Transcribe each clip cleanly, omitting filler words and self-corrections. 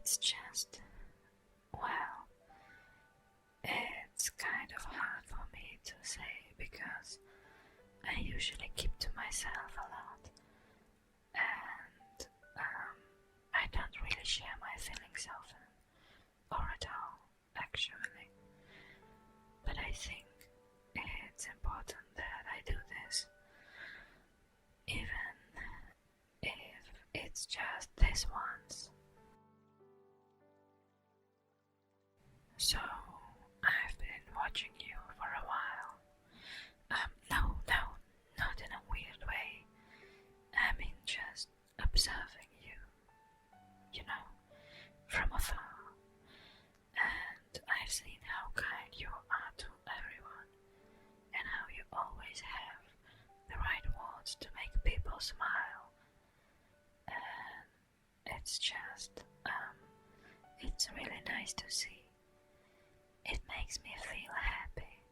It's just, well, it's kind of hard for me to say because I usually keep to myself a lot, and I don't really share my feelings often, or at all, actually. But I think it's important that I do this, even if it's just this once. So, I've been watching you for a while. No, not in a weird way. I mean just observing you know, from afar. And I've seen how kind you are to everyone, and how you always have the right words to make people smile. And it's just, it's really nice to see. It makes me feel happy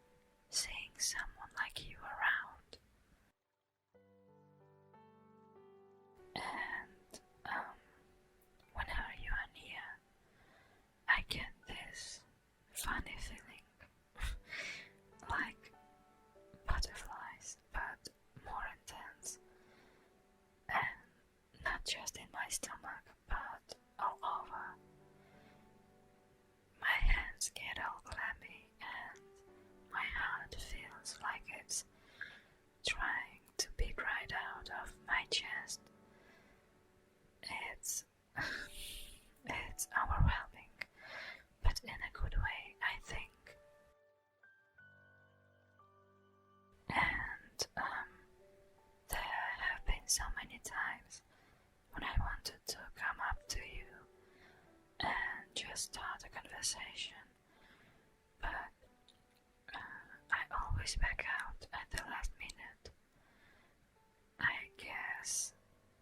seeing someone like you around. And whenever you are near, I get this funny feeling like butterflies, but more intense, and not just in my stomach, but all over. My hands get all clammy, and my heart feels like it's trying to beat right out of my chest. It's it's overwhelming, but in a good way, I think. And there have been so many times when I wanted to come up to you and just start a conversation, but I always back out at the last minute. I guess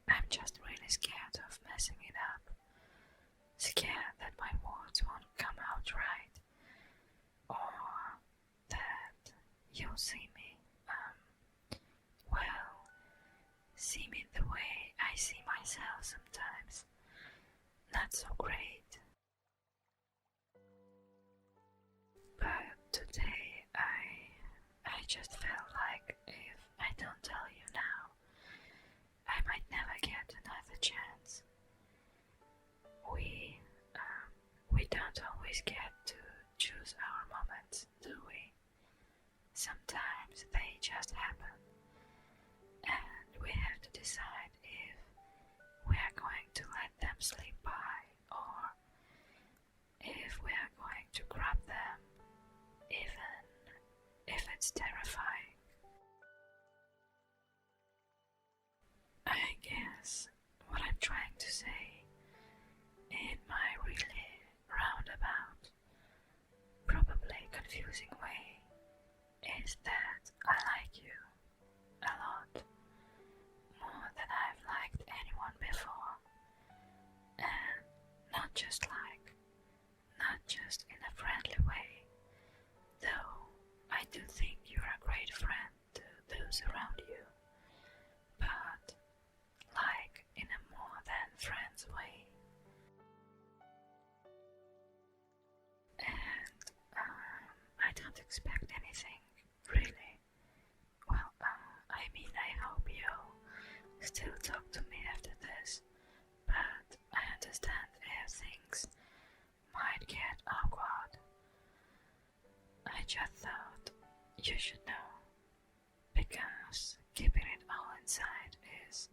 I'm just really scared of messing it up, scared that my words won't come out right, or that you'll see me, see me the way I see myself sometimes. Not so great. But today I just felt like if I don't tell you now, I might never get another chance. We don't always get to choose our moments, do we? Sometimes they just happen, and we have to decide if we are going to let them slip by, or if we are going to grab them, even if it's terrifying. I guess what I'm trying to say, in my really roundabout, probably confusing way, is that I like you a lot, more than I've liked anyone before. And not just in a friendly way, though I do think you're a great friend to those around you, but like in a more than friends way. And I don't expect anything, really. Well, I mean, I hope you'll still talk to me after this, but I understand if things might get awkward. I just thought you should know, because keeping it all inside is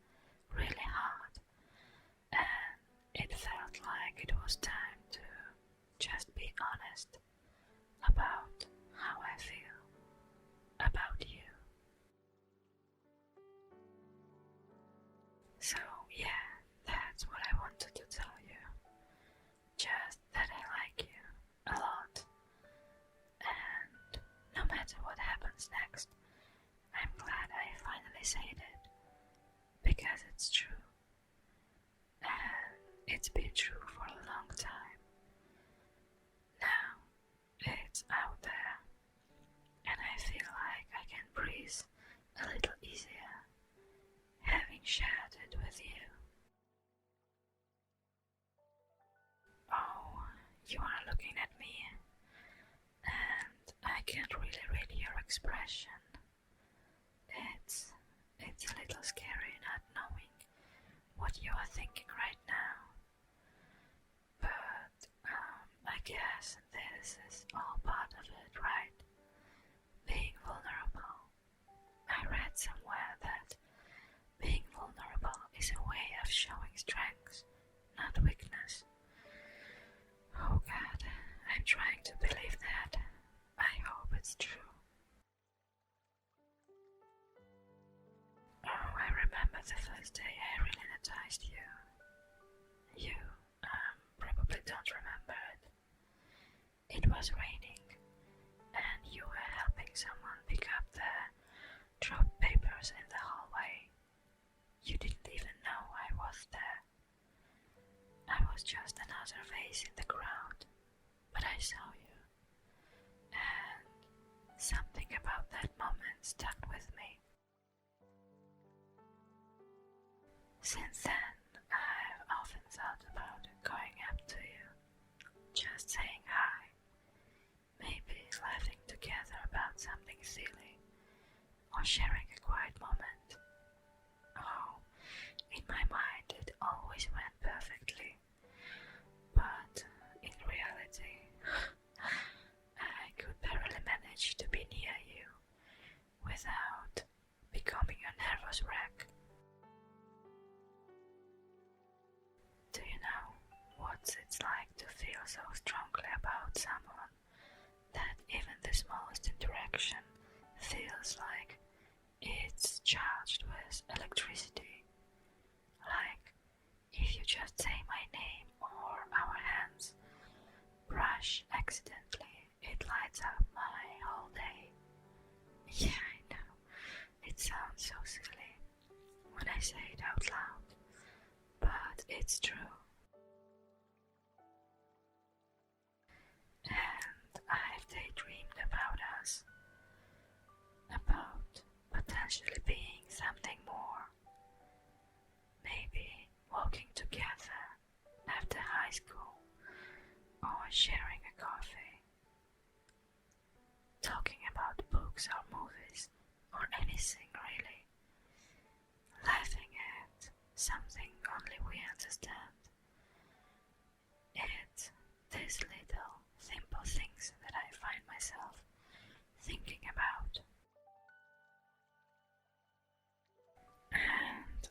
really hard, and it felt like it was time to just be honest about how I feel about you. So yeah, that's what I wanted to tell you. Just that I like you a lot, and no matter what happens next, I'm glad I finally said it, because it's true, and it's been true for a long time. Now it's out there, and I feel like I can breathe a little easier having shared it with you. expression. It's a little scary not knowing what you are thinking right now. But I guess this is all part of it, right? Being vulnerable. I read somewhere that being vulnerable is a way of showing strength, not weakness. Oh God, I'm trying to believe that. I hope it's true. Oh, I remember the first day I really noticed you. You probably don't remember it. It was raining, and you were helping someone pick up the dropped papers in the hallway. You didn't even know I was there. I was just another face in the crowd, but I saw you, and something about that moment stuck with me. Since then, I've often thought about going up to you, just saying hi, maybe laughing together about something silly, or sharing a quiet moment. Oh, in my mind it always went perfectly, but in reality, I could barely manage to be near you without becoming a nervous wreck. Do you know what it's like to feel so strongly about someone that even the smallest interaction feels like it's charged with electricity? Like if you just say my name or our hands brush accidentally, it lights up my whole day. Yeah, I know, it sounds so silly when I say it out loud, but it's true. And I've daydreamed about us, about potentially being something more. Maybe walking together after high school, or sharing a coffee, talking about books or movies, or anything really, laughing at something only we understand. It's these little, simple things that I find myself thinking about. And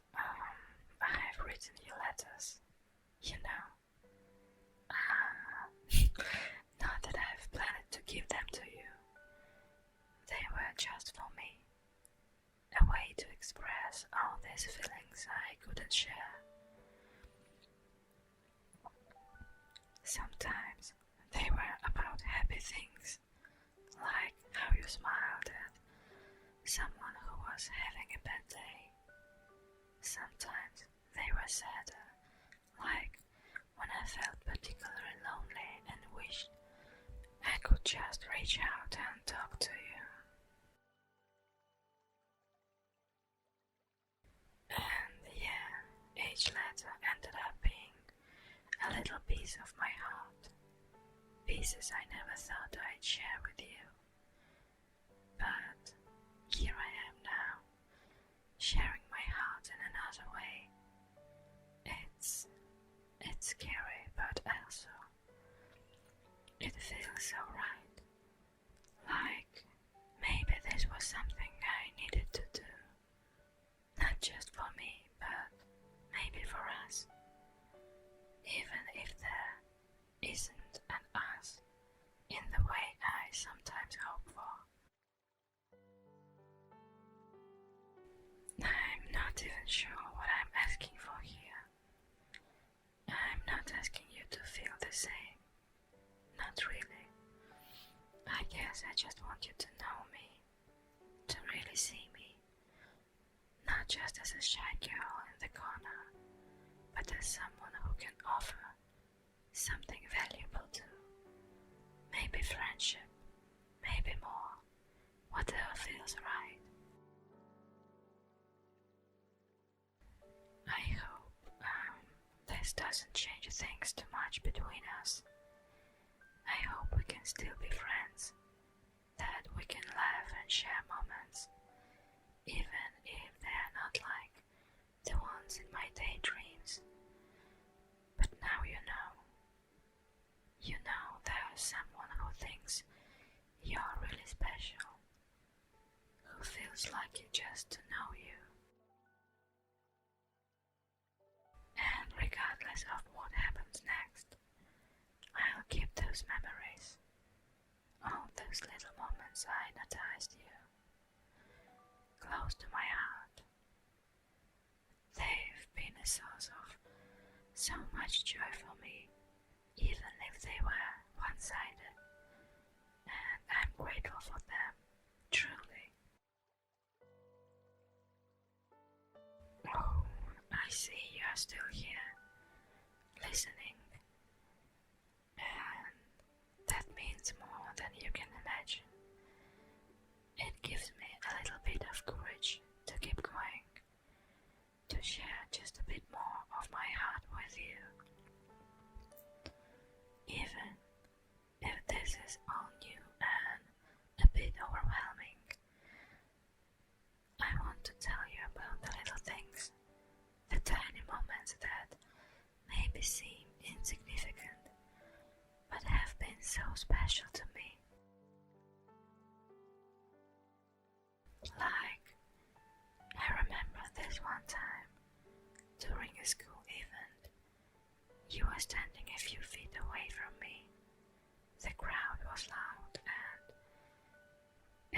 I've written you letters, you know. Not that I've planned to give them to you. They were just for me, a way to express all these feelings I couldn't share. Sometimes they were about happy things, like how you smiled at someone who was having a bad day. Sometimes they were sadder, like when I felt particularly lonely and wished I could just reach out and talk to you. And yeah, each letter ended up being a little piece of my heart, pieces I never thought I'd share with you. But here I am now, sharing my heart in another way. It's scary, but also it feels so right. Like maybe this was something I needed to do. Not just for me, but maybe for us. Even if there isn't an us in the way I sometimes hope for. I'm not even sure what I'm asking for here. I'm not asking you to feel the same. Not really. I guess I just want you to know me, to really see me. Not just as a shy girl in the corner, but as someone who can offer something valuable too. Maybe friendship, maybe more, whatever feels right. I hope this doesn't change things too much between us. I hope we can still be friends, that we can laugh and share moments, even if they are not like the ones in my daydreams. But now you know. You know there's someone who thinks you're really special, who feels lucky just to know you. And regardless of what happens next, I'll keep those memories, all those little moments I noticed you, close to my heart. They've been a source of so much joy for me, even if they were one-sided, and I'm grateful for them, truly. Oh, I see you are still here, listening, and that means more than you can imagine. It gives me a little bit of courage to keep going, to share just a bit more of my heart with you. Even if this is all new and a bit overwhelming, I want to tell you about the little things, the tiny moments that maybe seem insignificant, but have been so special to me. Like, I remember this one time, during a school event, you were standing a few feet away from me. The crowd was loud and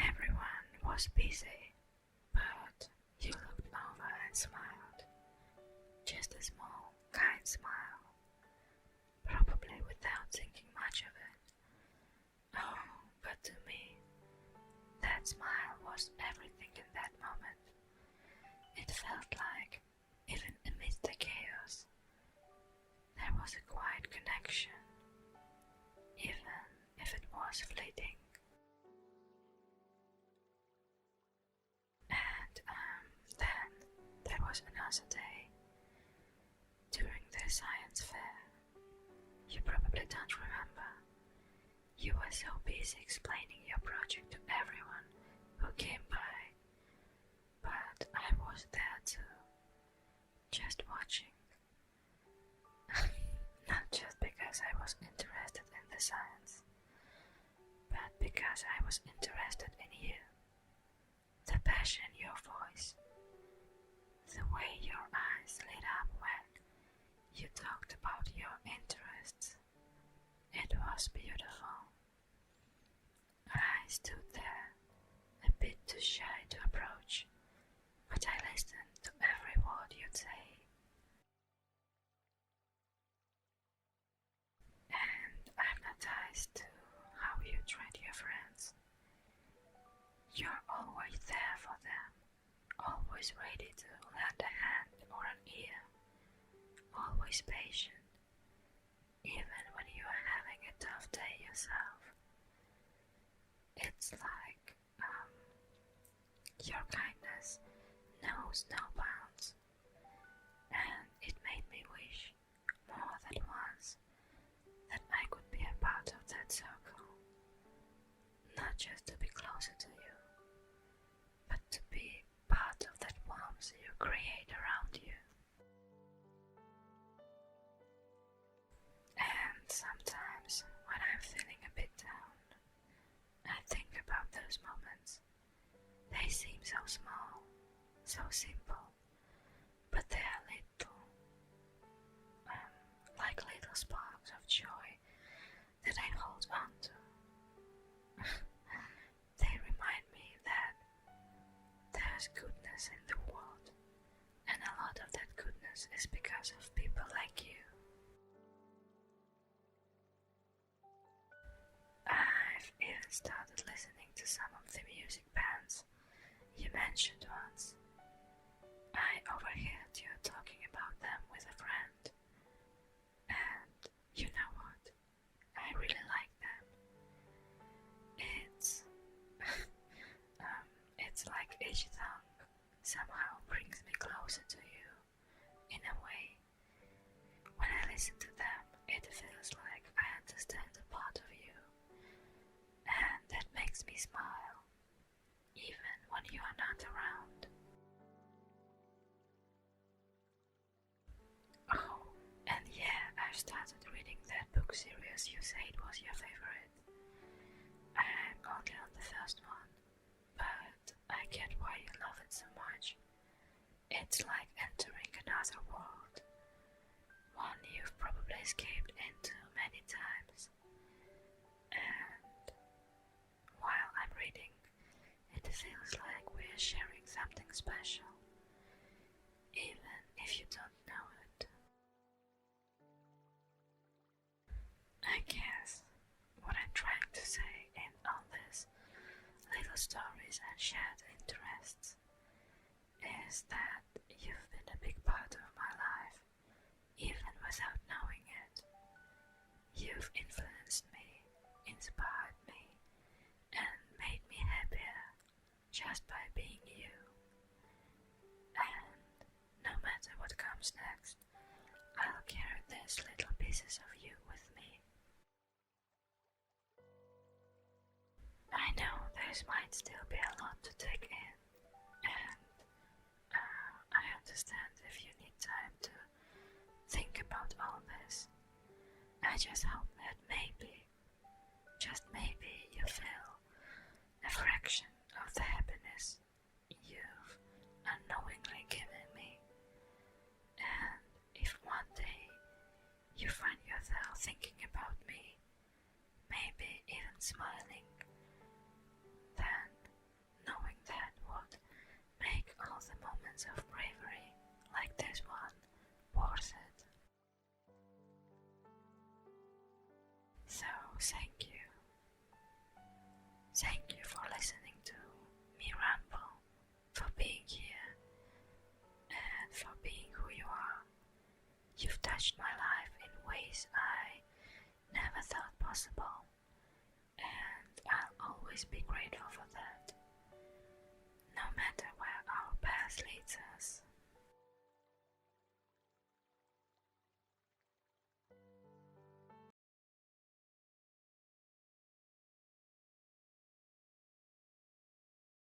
everyone was busy, but you looked over and smiled. Just a small, kind smile, probably without thinking much of it. Oh, but to me, that smile was everything in that moment. It felt like, even amidst the chaos, there was a quiet connection, even if it was fleeting. And then there was another day, during the science fair. You probably don't remember. You were so busy explaining your project to everyone who came by, but I was there too, just watching. Not just because I was interested in the science, but because I was interested in you. The passion in your voice, the way your eyes lit up when you talked about your interests. It was beautiful. I stood there, a bit too shy to approach, but I listened to every word you'd say. And I've noticed too how you treat your friends. You're always there for them, always ready to lend a hand or an ear, always patient, even when you are having a tough day yourself. It's like, your kindness knows no bounds, and it made me wish more than once that I could be a part of that circle, not just to be closer to you, but to be part of that warmth you create around you. And sometimes when I'm feeling a bit down, I think about those moments. They seem so small, so simple, but they are little, like little sparks of joy that I hold on to. They remind me that there's goodness in the world, and a lot of that goodness is because of people like you. I've even started listening to some of the music bands you mentioned once. I overheard you talking about them with a friend, and you know what? I really like them. It's it's like each song somehow brings me closer to you in a way. book series you said was your favorite. I'm only on the first one, but I get why you love it so much. It's like entering another world, one you've probably escaped into many times. And while I'm reading, it feels like we're sharing something special, even if you don't know it. I guess what I'm trying to say in all these little stories and shared interests is that you've been a big part of my life, even without knowing it. You've influenced me, inspired me, and made me happier just by being you. And no matter what comes next, I'll carry these little pieces of you with me. I know this might still be a lot to take in, and I understand if you need time to think about all this. I just hope that maybe, just maybe, you feel a fraction of the happiness you've unknowingly given me. And if one day you find yourself thinking about me, maybe even smiling, then knowing that would make all the moments of bravery like this one worth it. So thank you. Thank you for listening to me ramble, for being here, and for being who you are. You've touched my life in ways I never thought possible, and I'll always be grateful for that, no matter where our path leads us.